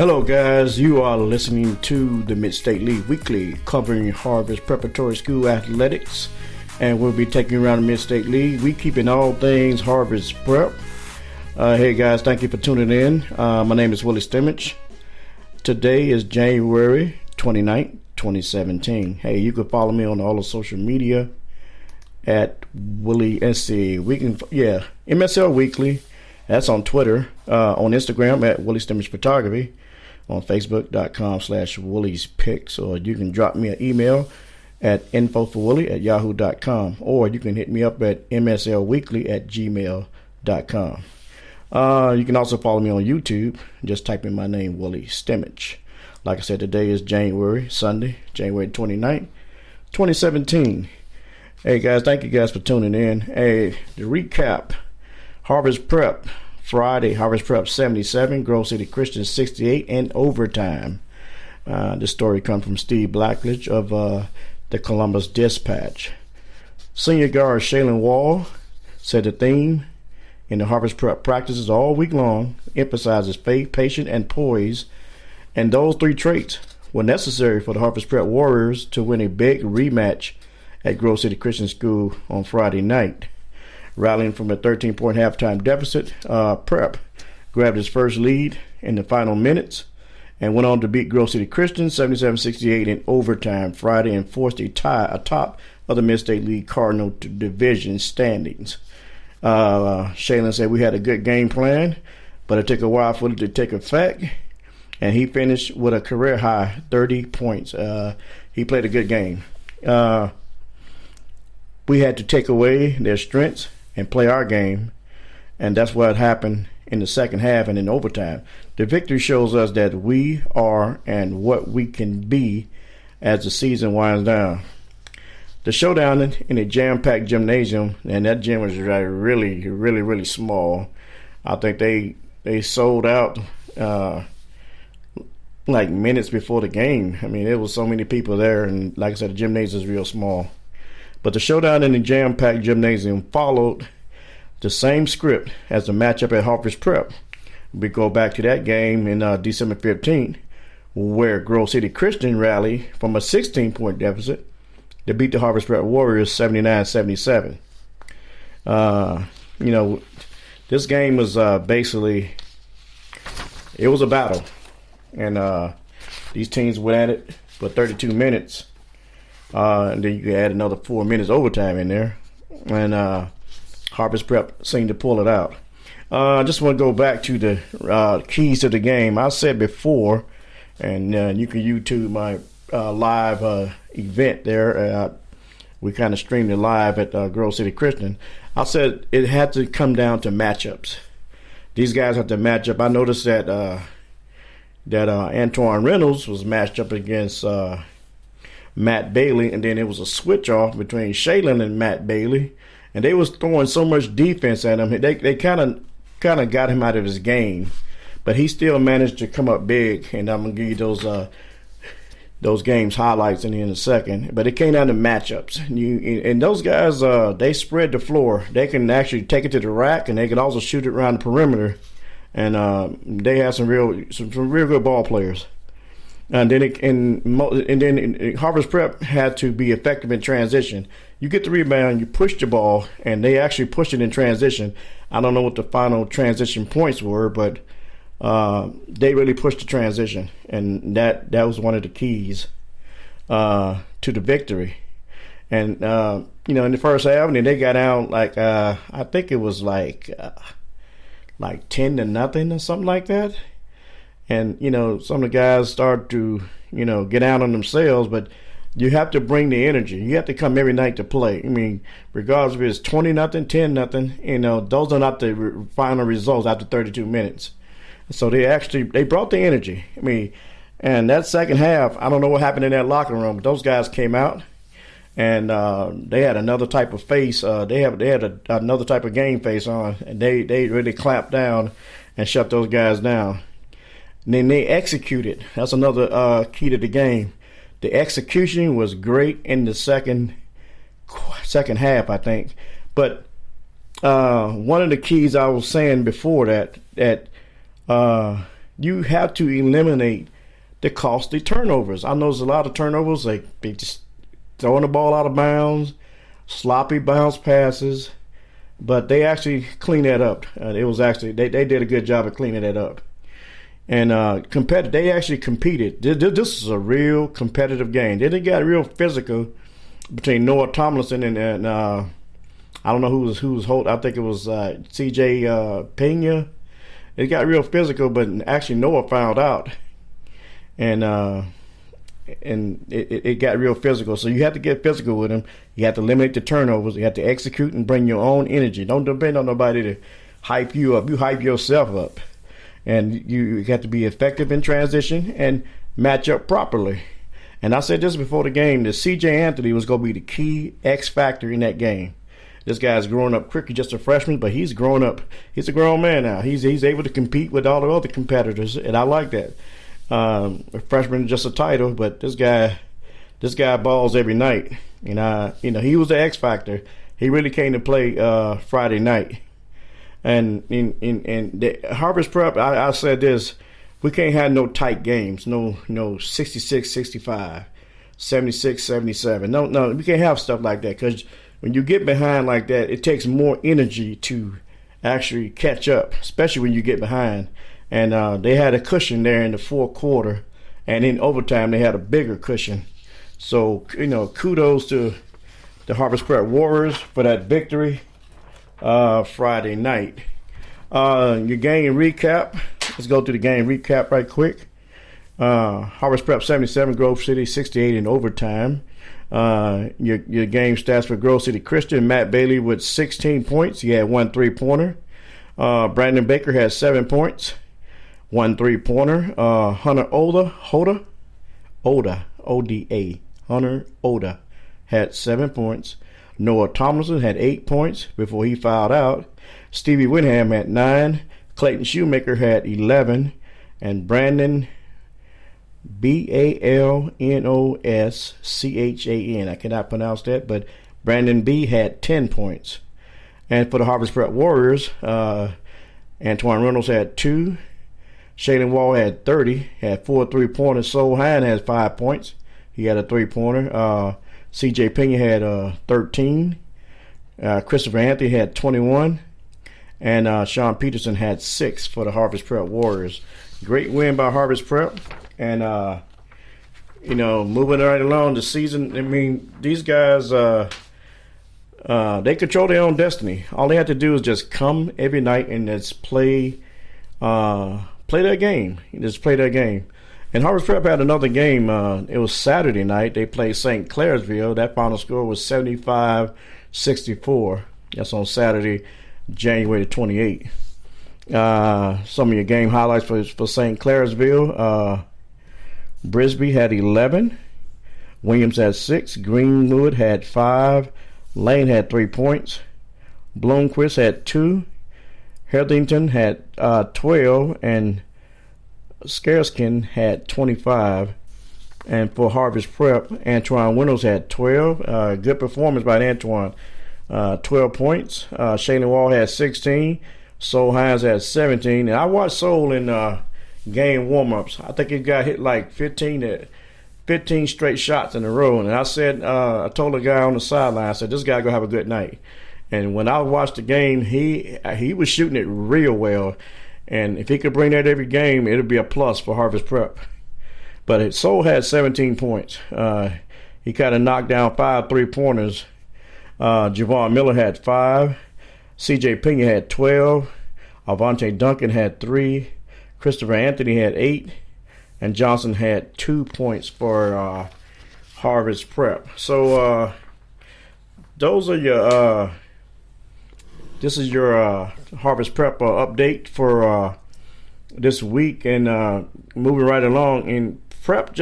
Hello, guys. You are listening to the Mid-State League Weekly, covering Harvest Preparatory School athletics, and we'll be taking you around the Mid-State League. We keeping all things Harvest Prep. Hey, guys, thank you for tuning in. My name is Willie Stimmich. Today is January 29th, 2017. Hey, you can follow me on all the social media at Willie SC. MSL Weekly. That's on Twitter, on Instagram at Willie Stimmich Photography, on Facebook.com/Willie's Pics, or you can drop me an email at infoforwillie@yahoo.com, or you can hit me up at mslweekly@gmail.com. You can also follow me on YouTube. Just type in my name, Willie Stimmich. Like I said, today is Sunday, January 29th, 2017. Hey, guys, thank you guys for tuning in. Hey, to recap, Harvest Prep Friday, Harvest Prep 77, Grove City Christian 68 in overtime. This story comes from Steve Blackledge of the Columbus Dispatch. Senior guard Shaylin Wall said the theme in the Harvest Prep practices all week long emphasizes faith, patience, and poise, and those three traits were necessary for the Harvest Prep Warriors to win a big rematch at Grove City Christian School on Friday night. Rallying from a 13-point halftime deficit, Prep grabbed his first lead in the final minutes and went on to beat Grove City Christian 77-68 in overtime Friday and forced a tie atop of the Mid-State League Cardinal division standings. Shaylin said, "We had a good game plan, but it took a while for it to take effect," and he finished with a career-high 30 points. He played a good game. We had to take away their strengths and play our game, and that's what happened in the second half and in overtime. The victory shows us that we are and what we can be as the season winds down. The showdown in a jam-packed gymnasium, and that gym was really small. I think they sold out like minutes before the game. I mean, there was so many people there, and like I said, the gymnasium is real small. But the showdown in the jam-packed gymnasium followed the same script as the matchup at Harvest Prep. We go back to that game in December 15th, where Grove City Christian rallied from a 16-point deficit to beat the Harvest Prep Warriors 79-77. This game was basically, it was a battle. And these teams went at it for 32 minutes. And then you can add another 4 minutes overtime in there. And Harvest Prep seemed to pull it out. I just want to go back to the keys to the game. I said before, and you can YouTube my live event there. We kind of streamed it live at Grove City Christian. I said it had to come down to matchups. These guys have to match up. I noticed that Antoine Reynolds was matched up against Matt Bailey, and then it was a switch off between Shaylin and Matt Bailey, and they was throwing so much defense at him. They kind of got him out of his game, but he still managed to come up big. And I'm gonna give you those games highlights in a second. But it came down to matchups. And those guys, they spread the floor. They can actually take it to the rack, and they can also shoot it around the perimeter. And they have some real good ball players. And then Harvest Prep had to be effective in transition. You get the rebound, you push the ball, and they actually pushed it in transition. I don't know what the final transition points were, but they really pushed the transition, and that was one of the keys to the victory. And in the first half, and then they got down like I think it was like 10-0 or something like that. And, some of the guys start to, get out on themselves, but you have to bring the energy. You have to come every night to play. I mean, regardless if it's 20-0, 10-0, those are not the final results after 32 minutes. So they brought the energy. I mean, and that second half, I don't know what happened in that locker room, but those guys came out and they had another type of face. They had another type of game face on, and they really clamped down and shut those guys down. And then they executed. That's another key to the game. The execution was great in the second half, I think. But one of the keys I was saying before that you have to eliminate the costly turnovers. I know there's a lot of turnovers, like they just throwing the ball out of bounds, sloppy bounce passes, but they actually cleaned that up. It was actually they did a good job of cleaning that up. And they actually competed. This is a real competitive game. They got real physical between Noah Tomlinson and I don't know who was holding. I think it was C.J. Pena. It got real physical, but actually Noah found out, and it got real physical. So you have to get physical with him. You have to eliminate the turnovers. You have to execute and bring your own energy. Don't depend on nobody to hype you up. You hype yourself up. And you have to be effective in transition and match up properly. And I said this before the game, that C.J. Anthony was going to be the key X factor in that game. This guy's growing up quick. He's just a freshman, but he's grown up. He's a grown man now. He's able to compete with all the other competitors, and I like that. A freshman is just a title, but this guy balls every night. And he was the X factor. He really came to play Friday night. And in the Harvest Prep, I said this: we can't have no tight games, no 66-65, 76-77. No, we can't have stuff like that, because when you get behind like that, it takes more energy to actually catch up, especially when you get behind. And they had a cushion there in the fourth quarter, and in overtime they had a bigger cushion. So kudos to the Harvest Prep Warriors for that victory Friday night. Your game recap. Let's go through the game recap right quick. Harvest Prep 77, Grove City 68 in overtime. Your game stats for Grove City Christian: Matt Bailey with 16 points. He had 1 3-pointer. Brandon Baker had 7 points, 1 3-pointer. Hunter Oda, O-D-A, Hunter Oda had 7 points. Noah Tomlinson had 8 points before he fouled out. Stevie Whittingham had 9. Clayton Shoemaker had 11. And Brandon Balnoschan, I cannot pronounce that, but Brandon B had 10 points. And for the Harvest Prep Warriors, Antoine Reynolds had 2. Shaylin Wall had 30, had 4 3-pointers. Sol Hine has 5 points. He had a 3-pointer. C.J. Pena had 13. Christopher Anthony had 21. And Sean Peterson had 6 for the Harvest Prep Warriors. Great win by Harvest Prep. And, moving right along the season, I mean, these guys, they control their own destiny. All they have to do is just come every night and just play their game. Just play their game. And Harvest Prep had another game. It was Saturday night. They played St. Clairsville. That final score was 75-64. That's on Saturday, January 28th. Some of your game highlights for St. Clairsville. Brisby had 11. Williams had 6. Greenwood had 5. Lane had 3 points. Bloomquist had 2. Heathington had 12. And Scareskin had 25. And for Harvest Prep, Antoine Reynolds had 12. Good performance by Antoine. 12 points. Shaylin Wall had 16. Sol Hines had 17. And I watched Sol in game warm-ups. I think he got hit like 15 straight shots in a row. And I said, I told the guy on the sideline, I said, this guy gonna have a good night. And when I watched the game, he was shooting it real well. And if he could bring that every game, it'll be a plus for Harvest Prep. But Sol had 17 points. He kind of knocked down 5 3-pointers. Javon Miller had 5. C.J. Pena had 12. Avante Duncan had 3. Christopher Anthony had 8. And Johnson had 2 points for Harvest Prep. So those are your this is your Harvest Prep update for this week. And moving right along, in Prep,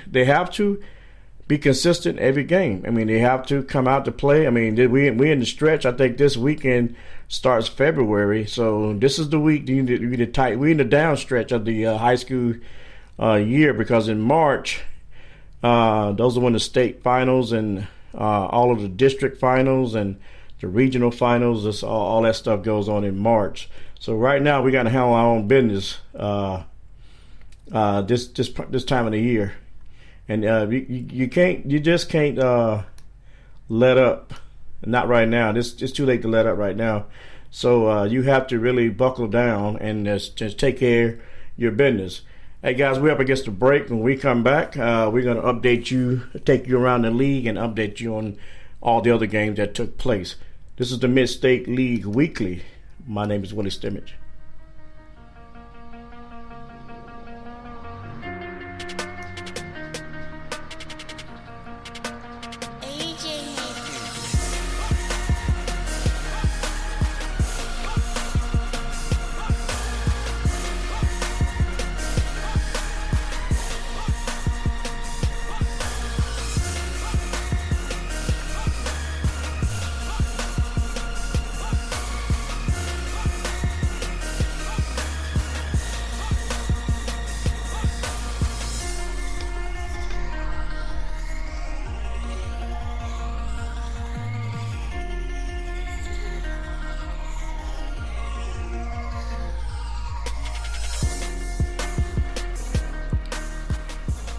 they have to be consistent every game. I mean, they have to come out to play. I mean, we in the stretch. I think this weekend starts February, so this is the week we in the down stretch of the high school year, because in March, those are when the state finals and all of the district finals and the regional finals, all that stuff goes on in March. So right now we got to handle our own business this time of the year, and you just can't let up. Not right now. It's too late to let up right now. So you have to really buckle down and just take care of your business. Hey guys, we're up against the break. When we come back, we're going to update you, take you around the league, and update you on all the other games that took place. This is the Mid-State League Weekly. My name is Willie Stimmage.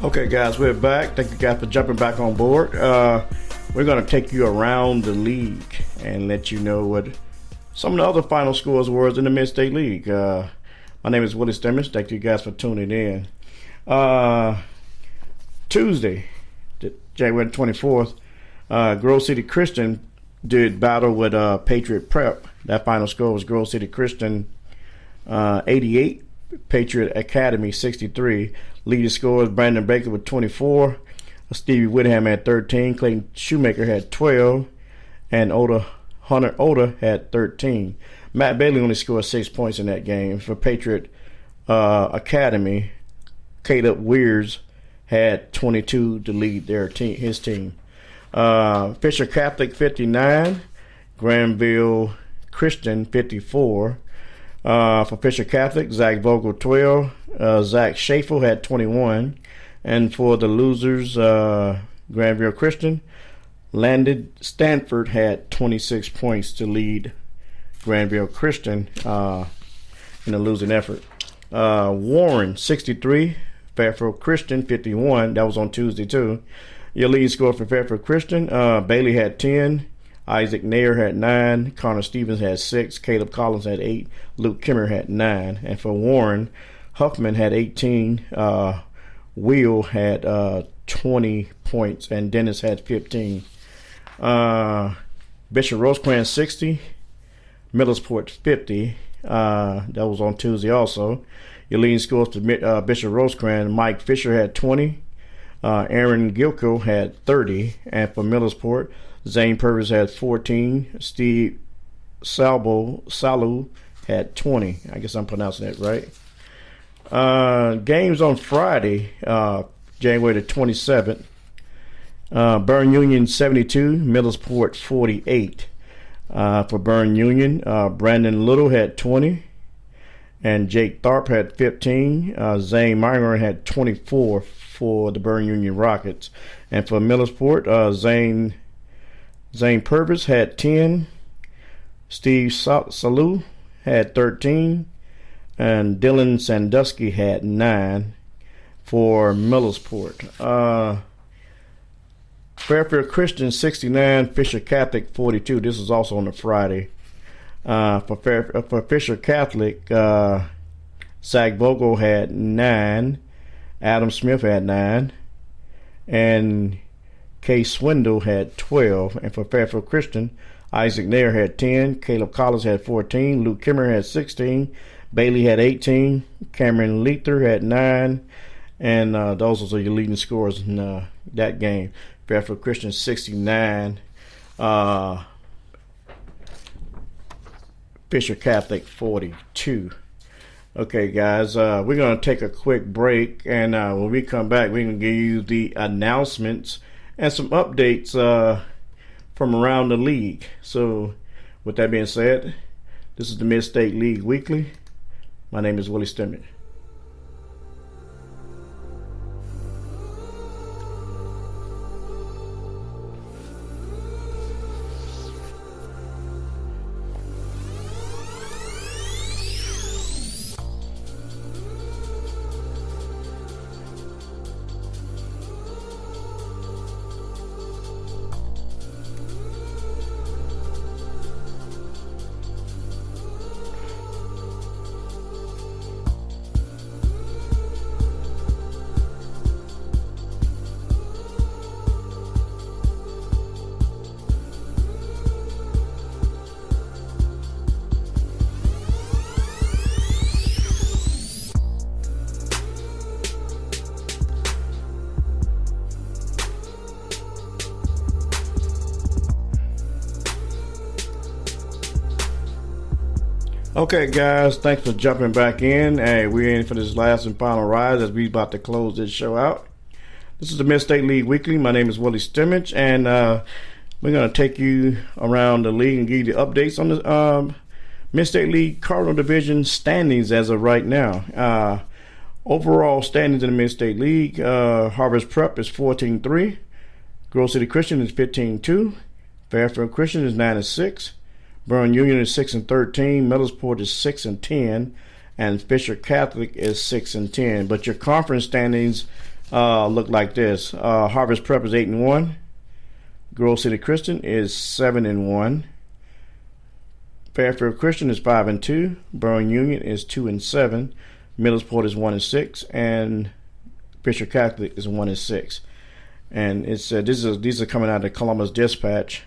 Okay, guys, we're back. Thank you guys for jumping back on board. We're going to take you around the league and let you know what some of the other final scores were in the Mid-State League. My name is Willie Stimmage. Thank you guys for tuning in. Tuesday, January 24th, Grove City Christian did battle with Patriot Prep. That final score was Grove City Christian 88, Patriot Academy 63. Leading scorers Brandon Baker with 24, Stevie Whitham had 13, Clayton Shoemaker had 12, and Hunter Oda had 13. Matt Bailey only scored 6 points in that game. For Patriot Academy, Caleb Weirs had 22 to lead his team. Fisher Catholic 59, Granville Christian 54. For Fisher Catholic, Zach Vogel 12, Zach Schaefer had 21, and for the losers, Granville Christian, Landon Stanford had 26 points to lead Granville Christian in a losing effort. Warren 63, Fairfield Christian 51. That was on Tuesday too. Your lead score for Fairfield Christian, Bailey had 10. Isaac Nair had 9, Connor Stevens had 6, Caleb Collins had 8, Luke Kimmer had 9, and for Warren, Huffman had 18, Will had 20 points, and Dennis had 15. Bishop Rosecrans 60, Millersport 50. That was on Tuesday also. Your leading scores for Bishop Rosecrans, Mike Fisher had 20, Aaron Gilko had 30, and for Millersport, Zane Purvis had 14. Steve Salu had 20. I guess I'm pronouncing that right. Games on Friday, January the 27th. Burn Union 72, Millersport 48. For Burn Union, Brandon Little had 20. And Jake Tharp had 15. Zane Meyer had 24 for the Burn Union Rockets. And for Millersport, Zane Purvis had 10, Steve Salu had 13, and Dylan Sandusky had 9 for Millersport. Fairfield Christian 69, Fisher Catholic 42. This is also on a Friday. For Fisher Catholic, Zach Vogel had 9, Adam Smith had 9, and Kay Swindle had 12, and for Fairfield Christian, Isaac Nair had 10, Caleb Collins had 14, Luke Kimmer had 16, Bailey had 18, Cameron Leather had 9, and those are your leading scorers in that game. Fairfield Christian 69, Fisher Catholic 42. Okay, guys, we're going to take a quick break, and when we come back, we're going to give you the announcements and some updates from around the league. So, with that being said, this is the Mid-State League Weekly. My name is Willie Stimmage. Okay, guys, thanks for jumping back in. Hey, we're in for this last and final ride as we about to close this show out. This is the Mid-State League Weekly. My name is Willie Stimmich, and we're going to take you around the league and give you the updates on the Mid-State League Cardinal Division standings as of right now. Overall standings in the Mid-State League, Harvest Prep is 14-3. Grove City Christian is 15-2. Fairfield Christian is 9-6. Burn Union is 6-13. Middlesport is 6-10, and Fisher Catholic is 6-10. But your conference standings look like this: Harvest Prep is 8-1. Grove City Christian is 7-1. Fairfield Christian is 5-2. Burn Union is 2-7. Middlesport is 1-6, and Fisher Catholic is 1-6. And it's these are coming out of the Columbus Dispatch.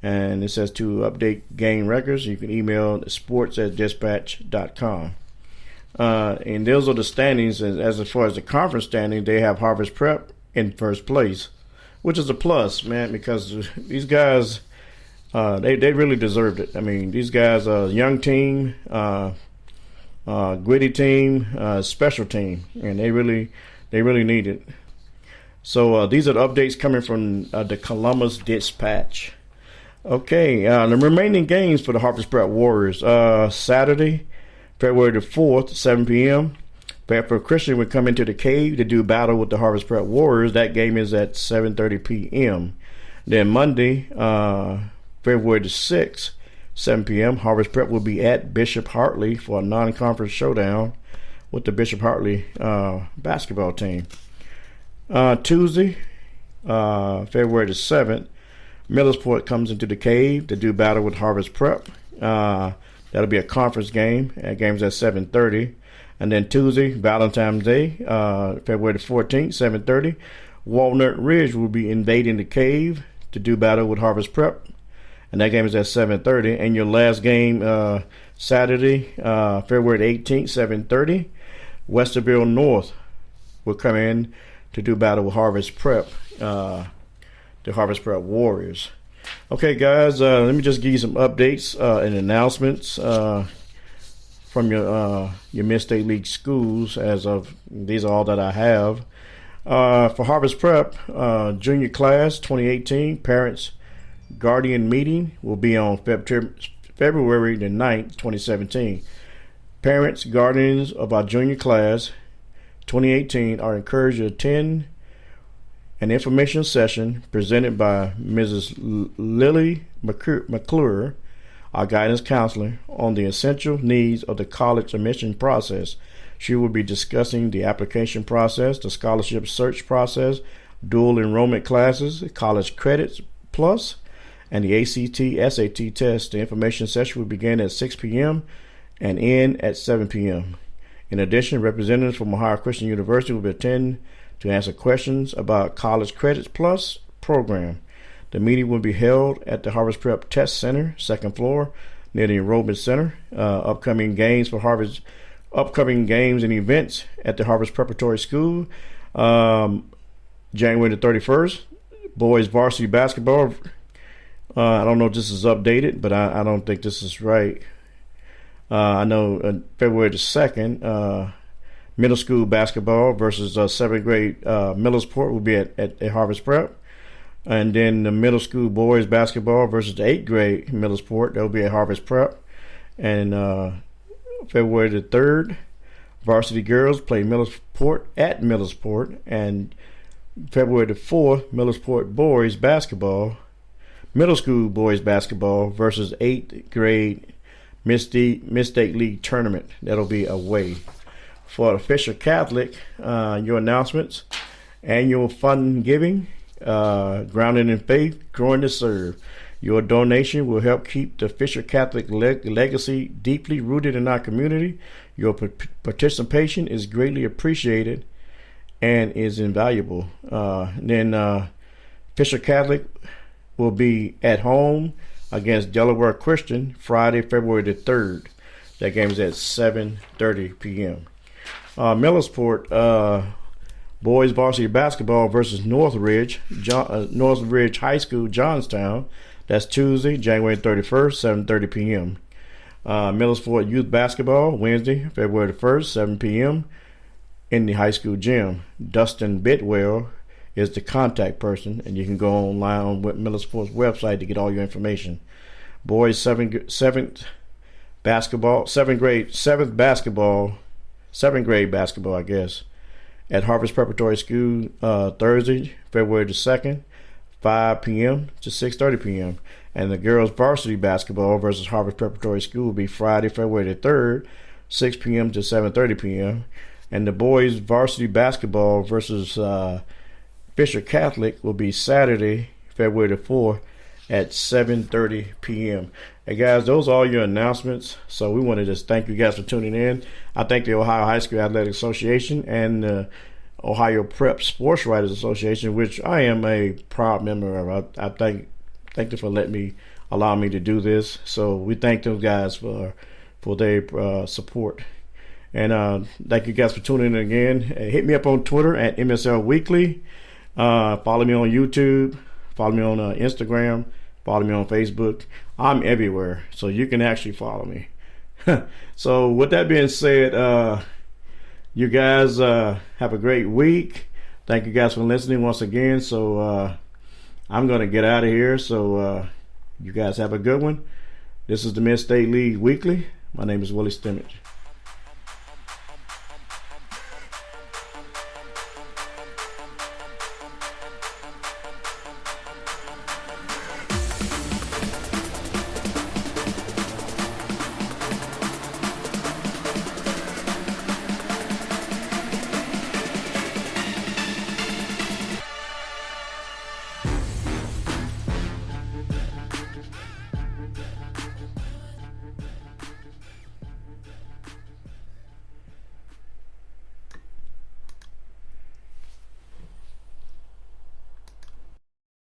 And it says to update game records, you can email sports@dispatch.com. And those are the standings. As far as the conference standing, they have Harvest Prep in first place, which is a plus, man, because these guys, they really deserved it. I mean, these guys are a young team, gritty team, special team, and they really need it. So these are the updates coming from the Columbus Dispatch. Okay, the remaining games for the Harvest Prep Warriors. Saturday, February the 4th, 7 p.m. Fairfield Christian would come into the cave to do battle with the Harvest Prep Warriors. That game is at 7:30 p.m. Then Monday, February the 6th, 7 p.m., Harvest Prep will be at Bishop Hartley for a non-conference showdown with the Bishop Hartley basketball team. Tuesday, February the 7th, Middlesport comes into the cave to do battle with Harvest Prep. That'll be a conference game. That game's at 7:30. And then Tuesday, Valentine's Day, February the 14th, 7:30, Walnut Ridge will be invading the cave to do battle with Harvest Prep. And that game is at 7:30. And your last game, Saturday, February the 18th, 7:30, Westerville North will come in to do battle with Harvest Prep. The Harvest Prep Warriors. Okay, guys, let me just give you some updates and announcements from your Mid-State League schools. As of these are all that I have. For Harvest Prep, junior class 2018 parents guardian meeting will be on February the 9th, 2017. Parents, guardians of our junior class 2018 are encouraged to attend an information session presented by Mrs. Lily McClure, our guidance counselor, on the essential needs of the college admission process. She will be discussing the application process, the scholarship search process, dual enrollment classes, college credits plus, and the ACT, SAT test. The information session will begin at 6 p.m. and end at 7 p.m. In addition, representatives from Ohio Christian University will be attending to answer questions about College Credits Plus program. The meeting will be held at the Harvest Prep Test Center, second floor, near the Enrollment Center. Upcoming games and events at the Harvest Preparatory School. January the 31st, boys varsity basketball. I don't know if this is updated, but I don't think this is right. I know February the 2nd, middle school basketball versus 7th grade Middlesport will be at Harvest Prep. And then the middle school boys basketball versus the 8th grade Middlesport, that will be at Harvest Prep. And February the 3rd, varsity girls play Middlesport at Middlesport. And February the 4th, Middlesport boys basketball, middle school boys basketball versus 8th grade Mid-State League tournament. That'll be away. For the Fisher Catholic, your announcements: annual fund giving, grounded in faith, growing to serve. Your donation will help keep the Fisher Catholic legacy deeply rooted in our community. Your participation is greatly appreciated and is invaluable. Then Fisher Catholic will be at home against Delaware Christian Friday, February the 3rd. That game is at 7:30 p.m. Middlesport boys varsity basketball versus Northridge High School, Johnstown. That's Tuesday, January 31st, 7:30 p.m. Millersford Youth Basketball, Wednesday, February the 1st, 7 p.m. in the high school gym. Dustin Bidwell is the contact person, and you can go online on Millersford's website to get all your information. Boys seventh grade basketball, I guess, at Harvest Preparatory School, Thursday, February the 2nd, 5 p.m. to 6:30 p.m. And the girls varsity basketball versus Harvest Preparatory School will be Friday, February the 3rd, 6 p.m. to 7:30 p.m. And the boys varsity basketball versus Fisher Catholic will be Saturday, February the 4th at 7:30 p.m. Hey guys, those are all your announcements. So we want to just thank you guys for tuning in. I thank the Ohio High School Athletic Association and the Ohio Prep Sports Writers Association, which I am a proud member of. I thank them for allowing me to do this. So we thank those guys for their support. And thank you guys for tuning in again. Hit me up on Twitter at MSL Weekly. Follow me on YouTube. Follow me on Instagram. Follow me on Facebook. I'm everywhere, so you can actually follow me. So with that being said, you guys have a great week. Thank you guys for listening once again. So I'm going to get out of here. So you guys have a good one. This is the Mid-State League Weekly. My name is Willie Stimmage.